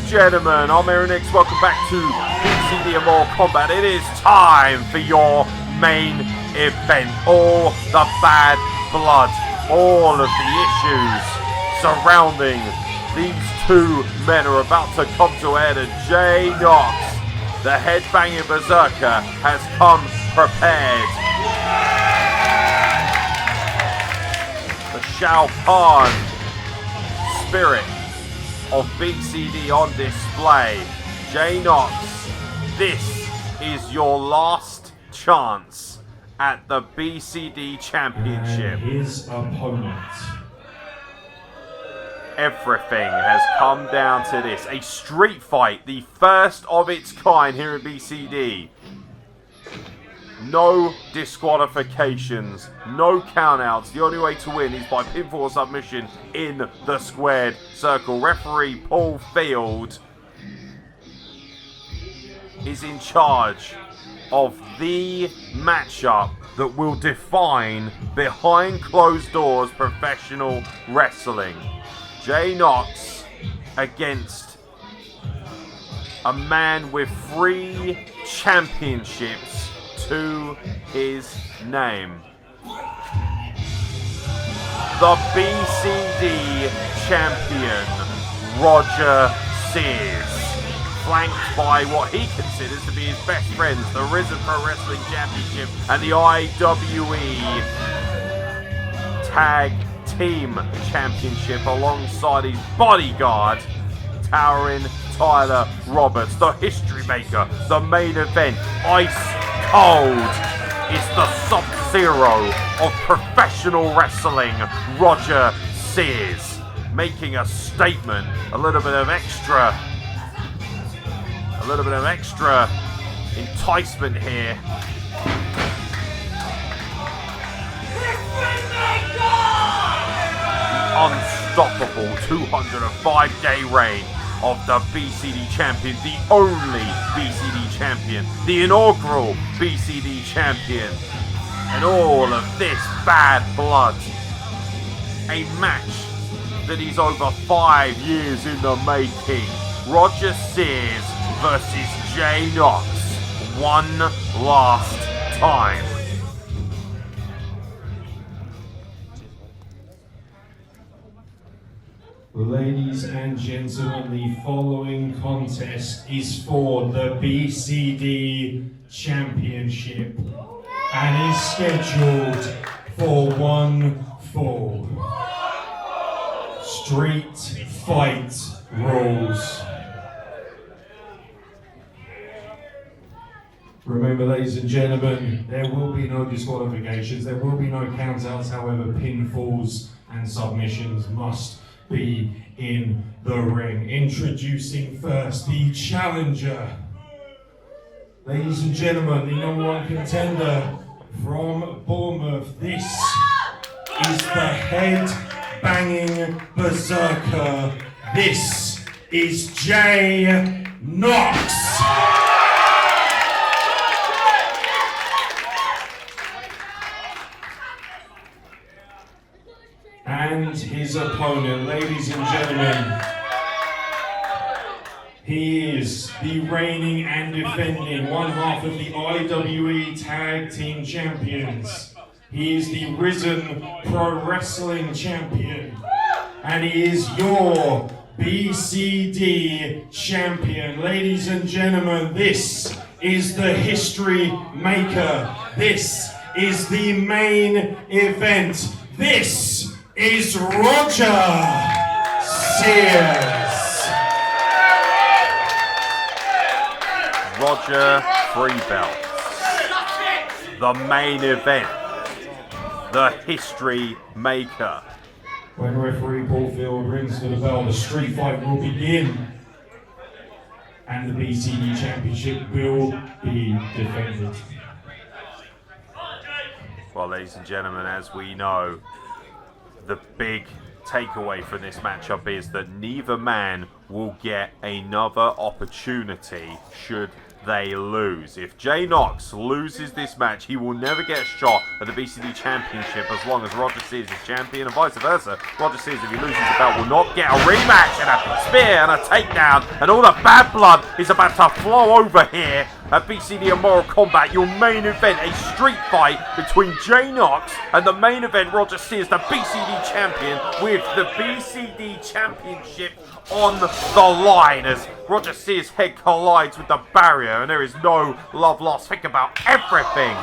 gentlemen, I'm Aaron. Welcome back to BCD Immoral Kombat. It is time for your main event. All the bad blood, all of the issues surrounding these two men are about to come to a head. And Jay Knox, the headbanging berserker, has come prepared. The Shao Kahn spirit of BCD on display. Jay Knox, this is your last chance at the BCD Championship. And his opponent. Everything has come down to this. A street fight, the first of its kind here at BCD. No disqualifications, no countouts. The only way to win is by pinfall submission in the squared circle. Referee Paul Field is in charge of the matchup that will define behind closed doors professional wrestling. Jay Knox against a man with 3 championships to his name. The BCD champion, Roger Sears, flanked by what he considers to be his best friends, the Risen Pro Wrestling Championship and the IWE Tag Team Championship, alongside his bodyguard, towering Tyler Roberts, the history maker, the main event, ice cold, is the Sub-Zero of professional wrestling, Roger Sears, making a statement. A little bit of extra enticement here. The unstoppable 205-day reign of the BCD champion, the only BCD champion, the inaugural BCD champion, and all of this bad blood. A match that is over 5 years in the making. Roger Sears versus Jay Knox, one last time. Ladies and gentlemen, the following contest is for the BCD Championship and is scheduled for one fall. Street fight rules. Remember, ladies and gentlemen, there will be no disqualifications, there will be no countouts, however, pinfalls and submissions must be in the ring. Introducing first the challenger. Ladies and gentlemen, the #1 contender from Bournemouth. This is the head-banging berserker. This is Jay Knox. And his opponent, ladies and gentlemen, he is the reigning and defending one half of the IWE Tag Team Champions. He is the Risen Pro Wrestling Champion. And he is your BCD Champion. Ladies and gentlemen, this is the history maker. This is the main event. This is Roger Sears. Roger, 3 belts. The main event. The history maker. When referee Paul Field rings for the bell, the street fight will begin. And the BCD Championship will be defended. Well, ladies and gentlemen, as we know, the big takeaway from this matchup is that neither man will get another opportunity should they lose. If Jay Knox loses this match, he will never get a shot at the BCD Championship as long as Roger Sears is champion, and vice versa. Roger Sears, if he loses the belt, will not get a rematch, and a spear and a takedown, and all the bad blood is about to flow over here at BCD Immoral Kombat. Your main event, a street fight between Jay Knox and the main event, Roger Sears, the BCD champion, with the BCD Championship on the line as Roger Sears' head collides with the barrier, and there is no love lost. Think about everything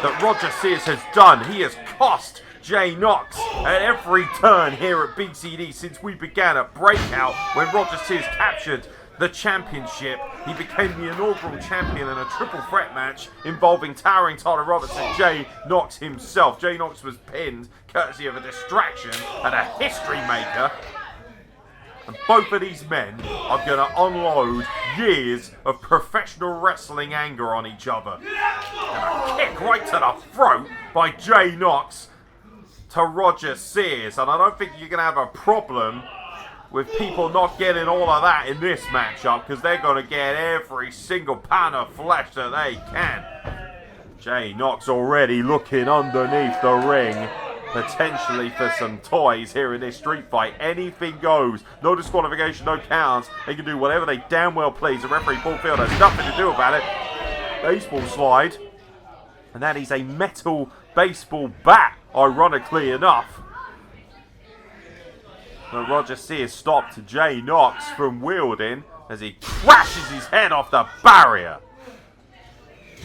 that Roger Sears has done. He has cost Jay Knox at every turn here at BCD since we began at Breakout, when Roger Sears captured the championship. He became the inaugural champion in a triple threat match involving towering Tyler Roberts and Jay Knox himself. Jay Knox was pinned courtesy of a distraction and a history maker. And both of these men are going to unload years of professional wrestling anger on each other. And a kick right to the throat by Jay Knox to Roger Sears. And I don't think you're going to have a problem with people not getting all of that in this matchup, because they're going to get every single pound of flesh that they can. Jay Knox already looking underneath the ring, potentially for some toys here in this street fight. Anything goes. No disqualification, no counts. They can do whatever they damn well please. The referee Paul Field has nothing to do about it. Baseball slide. And that is a metal baseball bat, ironically enough. But Roger Sears stopped Jay Knox from wielding as he crashes his head off the barrier.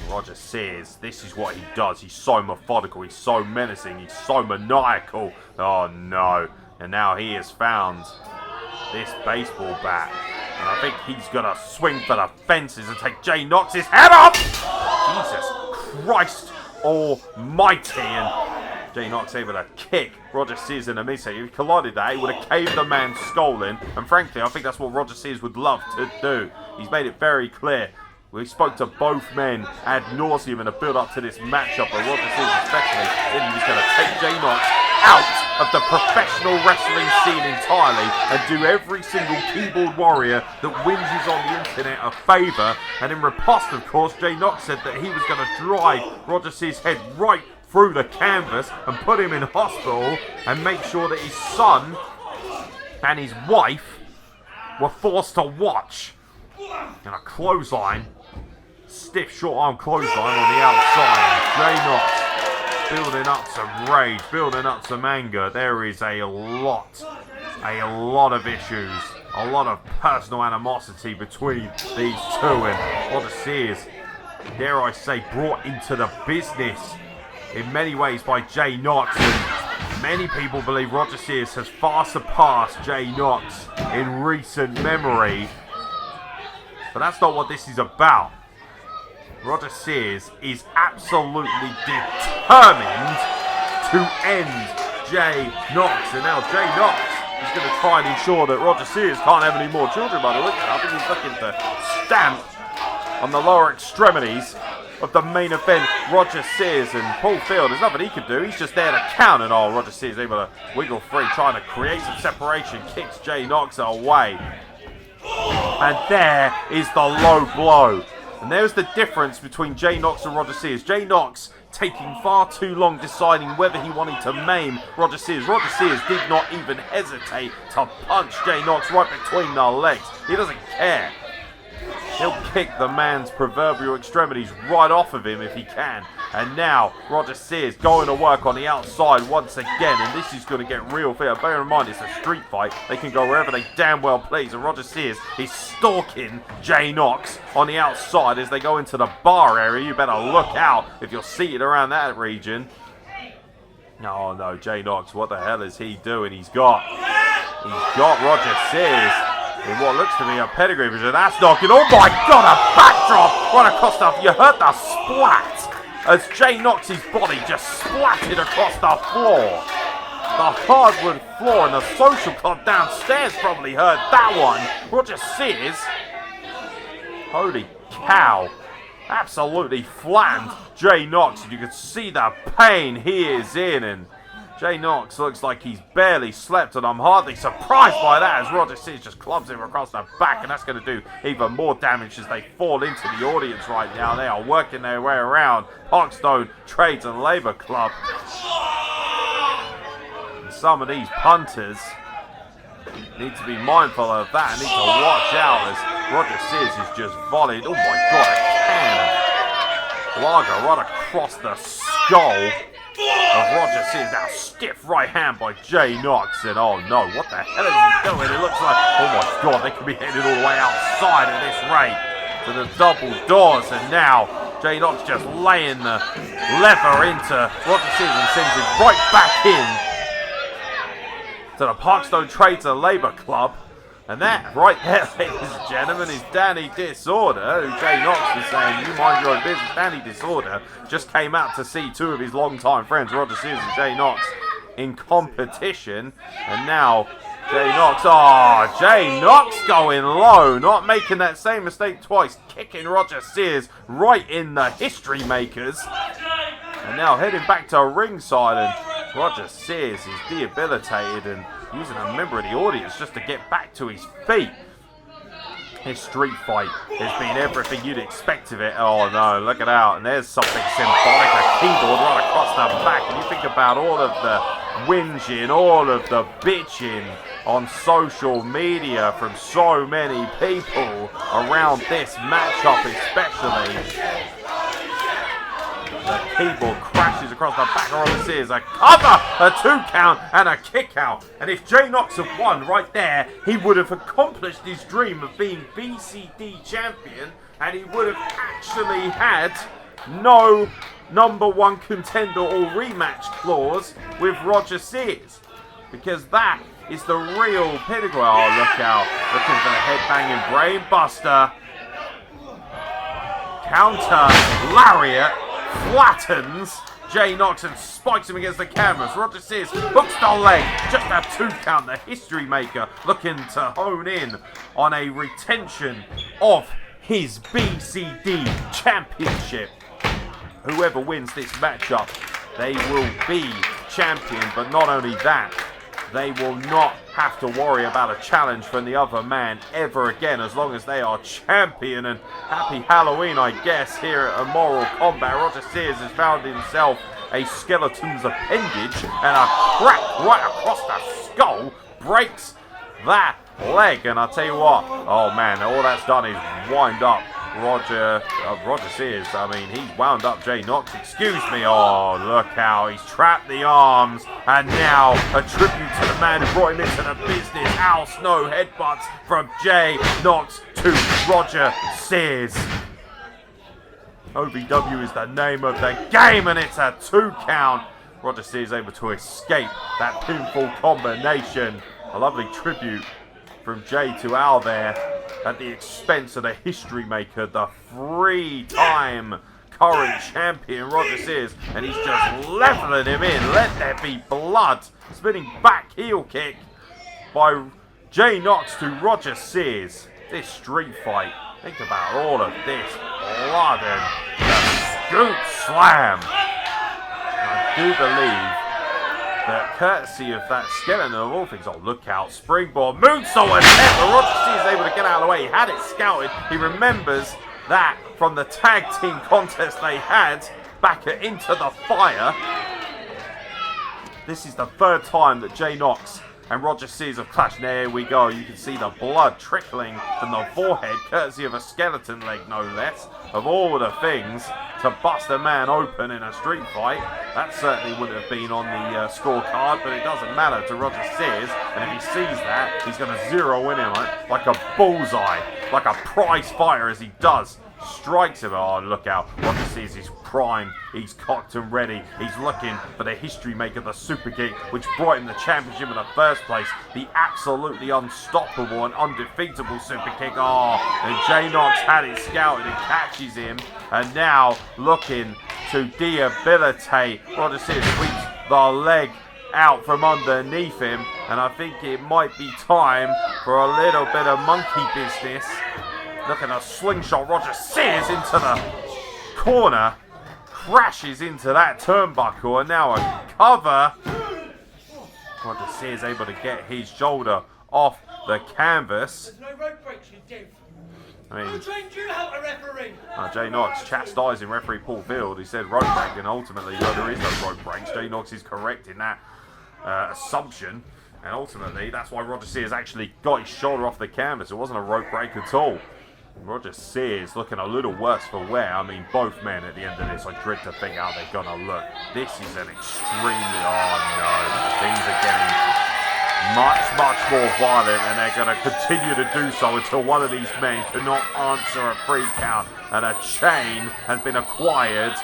Roger Sears, this is what he does. He's so methodical, he's so menacing, he's so maniacal. Oh no. And now he has found this baseball bat. And I think he's going to swing for the fences and take Jay Knox's head off. Jesus Christ almighty. And Jay Knox able to kick Roger Sears in the midsection. If he collided that, he would have caved the man's skull in. And frankly, I think that's what Roger Sears would love to do. He's made it very clear. We spoke to both men ad nauseum in the build-up to this matchup, but Roger Sears especially said he was going to take Jay Knox out of the professional wrestling scene entirely and do every single keyboard warrior that whinges on the internet a favour. And in riposte, of course, Jay Knox said that he was going to drive Roger Sears' head right through the canvas and put him in hospital and make sure that his son and his wife were forced to watch. And a clothesline, stiff short arm clothesline on the outside. Jay Knox building up some rage, building up some anger. There is a lot of issues, a lot of personal animosity between these two. And Roger Sears, dare I say, brought into the business in many ways by Jay Knox. And many people believe Roger Sears has far surpassed Jay Knox in recent memory. But that's not what this is about. Roger Sears is absolutely determined to end Jay Knox. And now Jay Knox is going to try and ensure that Roger Sears can't have any more children by the look. I think he's looking to stamp on the lower extremities of the main event, Roger Sears. And Paul Field, there's nothing he can do. He's just there to count. And Roger Sears able to wiggle free, trying to create some separation, kicks Jay Knox away. And there is the low blow. And there's the difference between Jay Knox and Roger Sears. Jay Knox taking far too long deciding whether he wanted to maim Roger Sears. Roger Sears did not even hesitate to punch Jay Knox right between the legs. He doesn't care. He'll kick the man's proverbial extremities right off of him if he can. And now Roger Sears going to work on the outside once again. And this is going to get real fair. Bear in mind, it's a street fight. They can go wherever they damn well please. And Roger Sears is stalking Jay Knox on the outside as they go into the bar area. You better look out if you're seated around that region. Oh no, Jay Knox, what the hell is he doing? He's got Roger Sears in what looks to be a pedigree vision. That's knocking. Oh my god, a backdrop right across the. You heard the splat as Jay Knox's body just splatted across the floor. The hardwood floor, and the social club downstairs probably heard that one. Roger Sears, holy cow, absolutely flattened Jay Knox. You could see the pain he is in, and Jay Knox looks like he's barely slept, and I'm hardly surprised by that as Roger Sears just clubs him across the back, and that's going to do even more damage as they fall into the audience right now. They are working their way around Parkstone Trades and Labour Club. And some of these punters need to be mindful of that and need to watch out as Roger Sears is just volleyed. Oh my god, a can of lager right across the skull of Roger Sears. Now stiff right hand by Jay Knox, and oh no, what the hell is he doing? It looks like, oh my god, they could be headed all the way outside at this rate to the double doors, and now Jay Knox just laying the lever into Roger Sears and sends him right back in to the Parkstone Trades and Labour Club. And that right there, ladies and gentlemen, is Danny Disorder, who Jay Knox was saying, you mind your own business. Danny Disorder just came out to see two of his longtime friends, Roger Sears and Jay Knox, in competition. And now Jay Knox, Jay Knox going low, not making that same mistake twice, kicking Roger Sears right in the history makers. And now heading back to ringside, and Roger Sears is debilitated and using a member of the audience just to get back to his feet. His street fight has been everything you'd expect of it. Oh no, look at that. And there's something symbolic, a keyboard right across the back. And you think about all of the whinging, all of the bitching on social media from so many people around this matchup especially. The keyboard crashes across the back of Roger Sears. A cover, a 2 count, and a kick out. And if Jay Knox had won right there, he would have accomplished his dream of being BCD champion, and he would have actually had no #1 contender or rematch clause with Roger Sears. Because that is the real pinnacle. Oh, look out. Looking for the headbanging brain buster. Counter lariat. Flattens Jay Knox and spikes him against the cameras. Roger Sears hooks the leg. Just a 2 count. The history maker looking to hone in on a retention of his BCD championship. Whoever wins this matchup, they will be champion. But not only that, they will not have to worry about a challenge from the other man ever again as long as they are champion. And happy Halloween, I guess, here at Immoral Kombat. Roger Sears has found himself a skeleton's appendage, and a crack right across the skull breaks that leg. And I'll tell you what, oh man, all that's done is wind up Roger Sears. I mean, he's wound up Jay Knox. Excuse me. Oh, look how he's trapped the arms. And now a tribute to the man who brought him into the business. Al Snow headbutts from Jay Knox to Roger Sears. OVW is the name of the game, and it's a 2 count. Roger Sears able to escape that pinfall combination. A lovely tribute from Jay to Al there, at the expense of the history maker, the 3-time current champion Roger Sears, and he's just leveling him in. Let there be blood. Spinning back heel kick by Jay Knox to Roger Sears. This street fight, think about all of this blood and the scoop slam. I do believe that courtesy of that skeleton of all things, oh look out, springboard, moonsault attempt, but Roger Sears is able to get out of the way. He had it scouted. He remembers that from the tag team contest they had back at Into the Fire. This is the 3rd time that Jay Knox and Roger Sears have clashed. There we go. You can see the blood trickling from the forehead, courtesy of a skeleton leg, no less. Of all the things to bust a man open in a street fight, that certainly wouldn't have been on the scorecard, but it doesn't matter to Roger Sears. And if he sees that, he's going to zero in on it like a bullseye, like a prize fighter as he does. Strikes him. Oh, look out. Roger Sears is prime. He's cocked and ready. He's looking for the history maker, the super kick, which brought him the championship in the first place. The absolutely unstoppable and undefeatable super kick. Oh, and Jay Knox had it scouted and catches him. And now looking to debilitate. Roger Sears sweeps the leg out from underneath him. And I think it might be time for a little bit of monkey business. Look at a slingshot. Roger Sears into the corner. Crashes into that turnbuckle. And now a cover Roger Sears able to get his shoulder off the canvas. There's no rope breaks, you div. I mean, Who trained you how to referee? Jay Knox chastising referee Paul Field. He said rope break, and ultimately, no, there is no rope breaks. Jay Knox is correct in that assumption, and ultimately, that's why Roger Sears actually got his shoulder off the canvas. It wasn't a rope break at all. Roger Sears looking a little worse for wear. I mean, both men at the end of this, I dread to think how they're going to look. This is an extremely, oh no, things are getting much more violent, and they're going to continue to do so until one of these men cannot answer a free count, and a chain has been acquired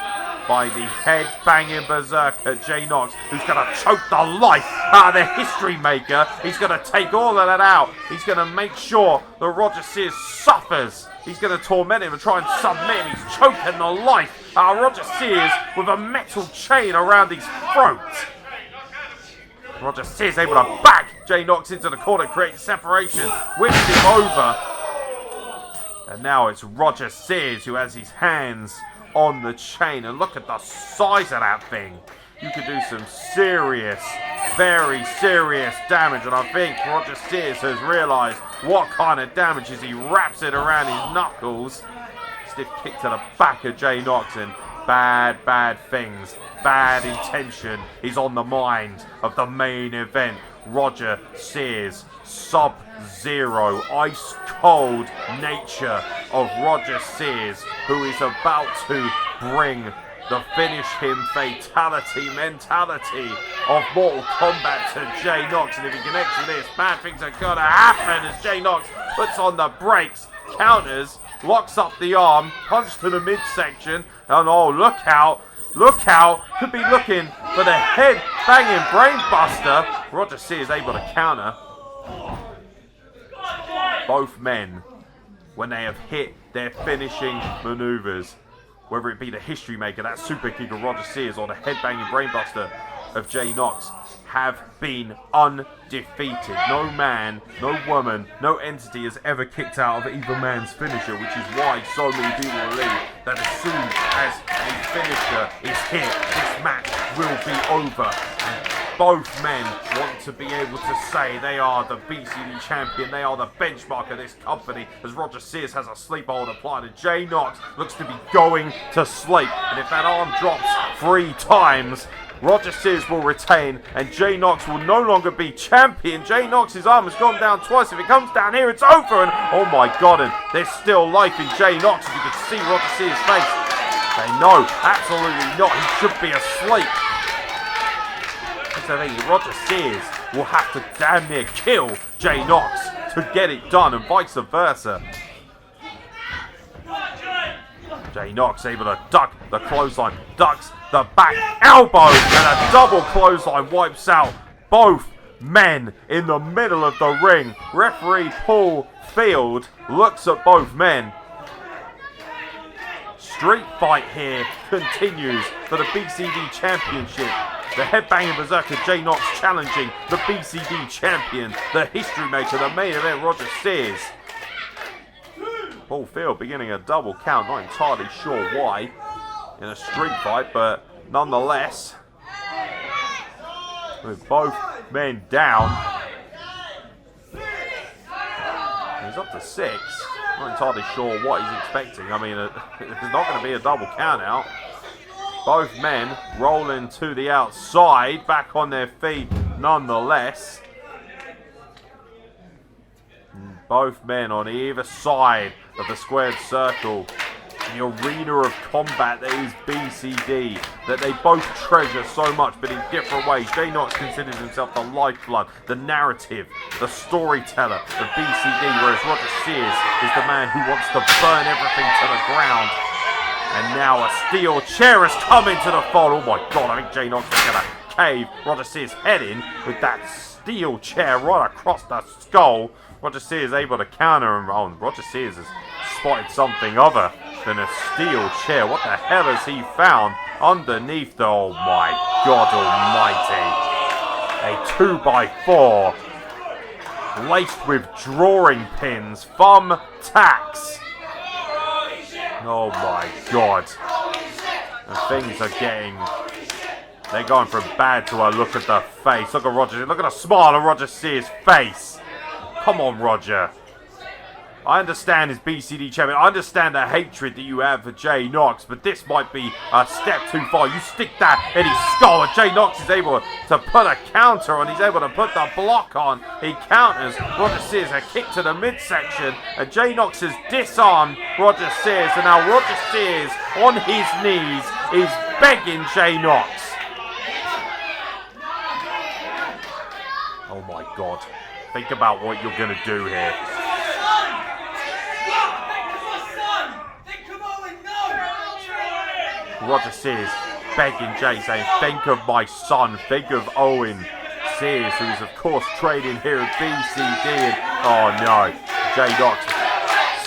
by the head-banging berserker Jay Knox, who's going to choke the life out of the history maker. He's going to take all of that out. He's going to make sure that Roger Sears suffers. He's going to torment him and try and submit him. He's choking the life out of Roger Sears with a metal chain around his throat. Roger Sears able to back Jay Knox into the corner, creating separation, whips him over. And now it's Roger Sears who has his hands on the chain, and look at the size of that thing. You could do some serious, very serious damage, and I think Roger Sears has realised what kind of damage as he wraps it around his knuckles. Stiff kick to the back of Jay Knox, and bad things, bad intention is on the mind of the main event. Roger Sears, Sub-Zero, ice-cold nature of Roger Sears, who is about to bring the finish him fatality mentality of Mortal Kombat to Jay Knox. And if he connects with this, bad things are going to happen as Jay Knox puts on the brakes, counters, locks up the arm, punch to the midsection, and oh, look out. Look out, could be looking for the head-banging brainbuster. Roger Sears able to counter. Both men, when they have hit their finishing maneuvers, whether it be the history maker, that super kick of Roger Sears, or the head-banging brainbuster of Jay Knox, have been undefeated. No man, no woman, no entity has ever kicked out of either man's finisher, which is why so many people believe that as soon as a finisher is hit, this match will be over. And both men want to be able to say they are the BCD champion, they are the benchmark of this company, as Roger Sears has a sleep hold applied, and Jay Knox looks to be going to sleep. And if that arm drops 3 times, Roger Sears will retain, and Jay Knox will no longer be champion. Jay Knox's arm has gone down twice. If it comes down here, it's over. And oh my God, and there's still life in Jay Knox, as you can see Roger Sears' face. They know, absolutely not. He should be asleep. That's the thing. Roger Sears will have to damn near kill Jay Knox to get it done, and vice versa. Jay Knox able to duck the clothesline, ducks the back elbow, and a double clothesline wipes out both men in the middle of the ring. Referee Paul Field looks at both men. Street fight here continues for the BCD Championship. The headbanging berserker Jay Knox challenging the BCD champion, the history maker, the main event, Roger Sears. Paul Field beginning a double count, not entirely sure why in a street fight, but nonetheless, with both men down, he's up to 6. Not entirely sure what he's expecting. I mean, it's not going to be a double count out. Both men rolling to the outside, back on their feet nonetheless. Both men on either side of the squared circle. The arena of combat that is BCD, that they both treasure so much, but in different ways. Jay Knox considers himself the lifeblood, the narrative, the storyteller of BCD, whereas Roger Sears is the man who wants to burn everything to the ground. And now a steel chair has come into the fold. Oh my God, I think Jay Knox is going to cave Roger Sears' head in with that steel chair right across the skull. Roger Sears able to counter him. Oh, Roger Sears has spotted something other than a steel chair. What the hell has he found underneath the... Oh my God almighty. A 2x4 laced with drawing pins, thumb tacks. Oh my God. And things are getting They're going from bad to a look at the face. Look at Roger. Look at the smile on Roger Sears' face. Come on, Roger. I understand his BCD champion. I understand the hatred that you have for Jay Knox, but this might be a step too far. You stick that in his skull, and Jay Knox is able to put a counter on. He's able to put the block on. He counters. Roger Sears a kick to the midsection, and Jay Knox has disarmed Roger Sears, and now Roger Sears on his knees is begging Jay Knox. Oh my God. Think about what you're going to do here. Roger Sears begging Jay, saying, think of my son, think of Owen Sears, who's of course trading here at BCD. And, oh no, Jay Knox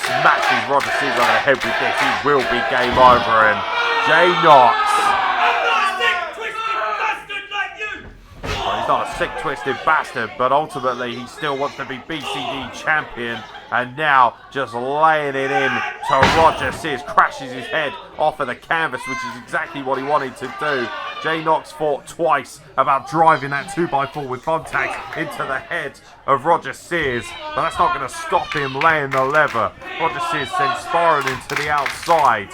smashes Roger Sears on the head with this. He will be game over, and Jay Knox. He's not a sick, twisted bastard, but ultimately he still wants to be BCD champion. And now just laying it in to Roger Sears, crashes his head off of the canvas, which is exactly what he wanted to do. Jay Knox thought twice about driving that 2x4 with thumbtacks into the head of Roger Sears, but that's not going to stop him laying the lever. Roger Sears then spiraling to the outside.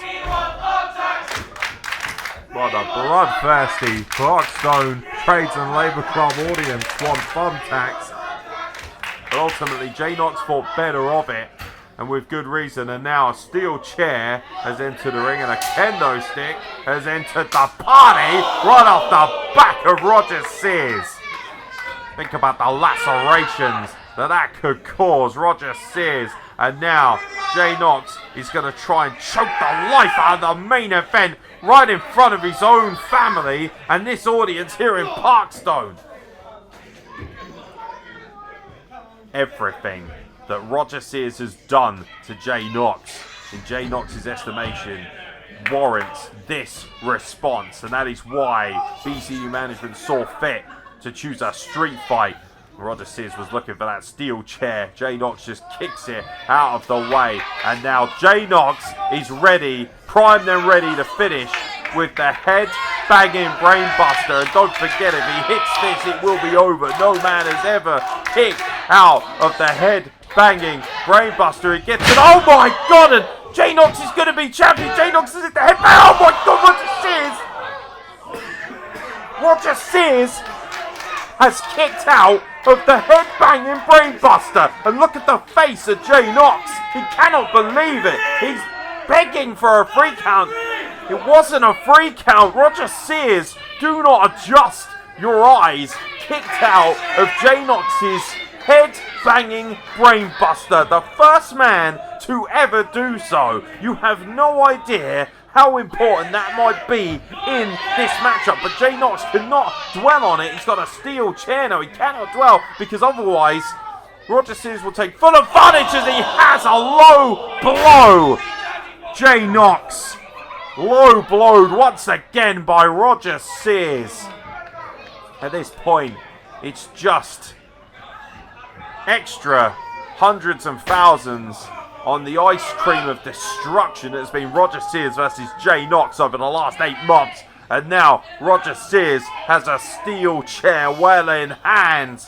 What a bloodthirsty Clarkstone Trades and Labour Club audience want thumbtacks. But ultimately, Jay Knox thought better of it, and with good reason. And now a steel chair has entered the ring, and a kendo stick has entered the party right off the back of Roger Sears. Think about the lacerations that could cause Roger Sears. And now Jay Knox is going to try and choke the life out of the main event right in front of his own family and this audience here in Parkstone. Everything that Roger Sears has done to Jay Knox, in Jay Knox's estimation, warrants this response, and that is why BCD management saw fit to choose a street fight. Roger Sears was looking for that steel chair. Jay Knox just kicks it out of the way, and now Jay Knox is ready, primed and ready to finish with the head banging brainbuster. And don't forget, if he hits this, it will be over. No man has ever kicked out of the head banging brainbuster. It gets it. Oh my God! And Jay Knox is going to be champion. Jay Knox is at the head bang. Oh my God! Roger Sears has kicked out of the head banging brainbuster. And look at the face of Jay Knox. He cannot believe it. He's begging for a free count. It wasn't a free count. Roger Sears, do not adjust your eyes. Kicked out of Jay Knox's head-banging brainbuster. The first man to ever do so. You have no idea how important that might be in this matchup. But Jay Knox cannot dwell on it. He's got a steel chair now. He cannot dwell because otherwise Roger Sears will take full advantage as he has a low blow. Jay Knox low blowed once again by Roger Sears. At this point, it's just extra hundreds and thousands on the ice cream of destruction that has been Roger Sears versus Jay Knox over the last 8 months. And now Roger Sears has a steel chair well in hand.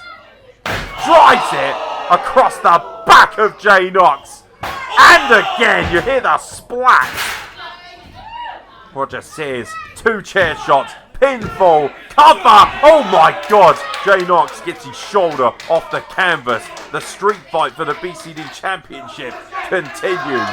Drives it across the back of Jay Knox. And again, you hear the splat. Roger Sears, 2 chair shots, pinfall, cover. Oh my God. Jay Knox gets his shoulder off the canvas. The street fight for the BCD Championship continues.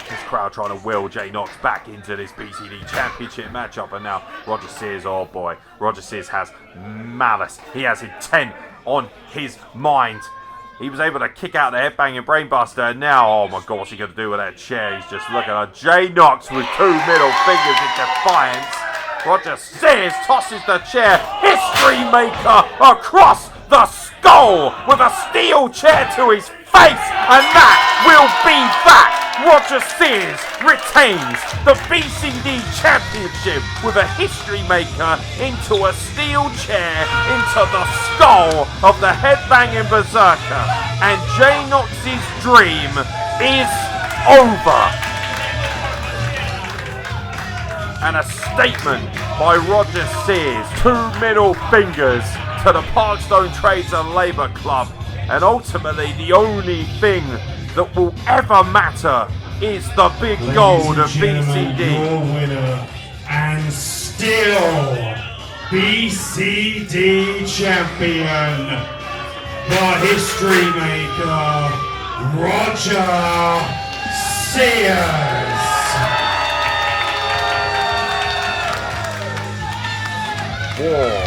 This crowd trying to will Jay Knox back into this BCD Championship matchup. And now Roger Sears, oh boy. Roger Sears has malice. He has intent on his mind. He was able to kick out the headbanging brainbuster, and now, oh my God, what's he going to do with that chair? He's just looking at Jay Knox with 2 middle fingers in defiance. Roger Sears tosses the chair, history maker, across the skull with a steel chair to his face, and that will be that. Roger Sears retains the BCD Championship with a history maker into a steel chair into the skull of the headbanging berserker. And Jay Knox's dream is over. And a statement by Roger Sears, 2 middle fingers to the Parkstone Trades and Labour Club. And ultimately, the only thing that will ever matter is the big gold of BCD. Your winner and still BCD champion, the history maker, Roger Sears. War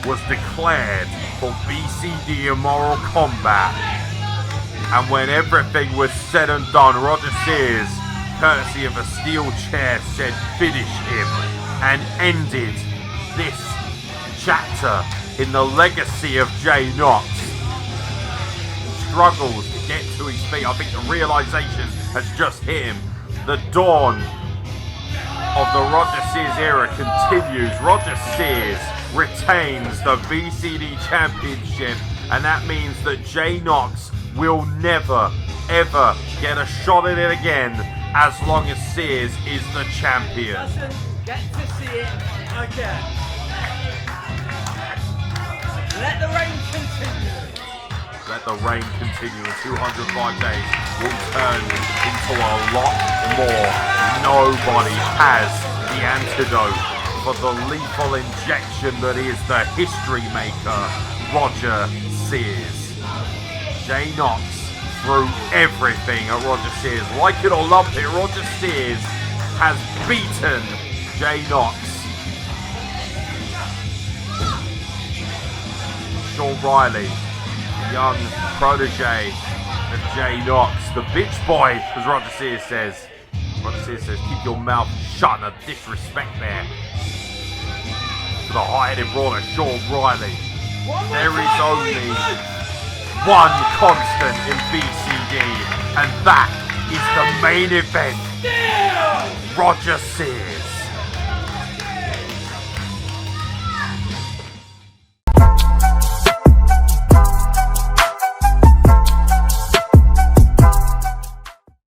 was declared for BCD Immoral Kombat, and when everything was said and done, Roger Sears, courtesy of a steel chair, said finish him, and ended this chapter in the legacy of Jay Knox. Struggles to get to his feet. I think the realization has just hit him. The dawn of the Roger Sears era continues. Roger Sears retains the BCD Championship, and that means that Jay Knox will never ever get a shot at it again as long as Sears is the champion. Doesn't get to see it again. Let the reign continue. Let the reign continue, and 205 days will turn into a lot more. Nobody has the antidote for the lethal injection that is the history maker, Roger Sears. Jay Knox threw everything at Roger Sears. Like it or lump it, Roger Sears has beaten Jay Knox. Sean Riley, young protege of Jay Knox, the bitch boy, as Roger Sears says. Roger Sears says, keep your mouth shut, and a disrespect there to the high-headed brawler, Sean Riley. There is only one constant in BCD, and that is the main event. Roger Sears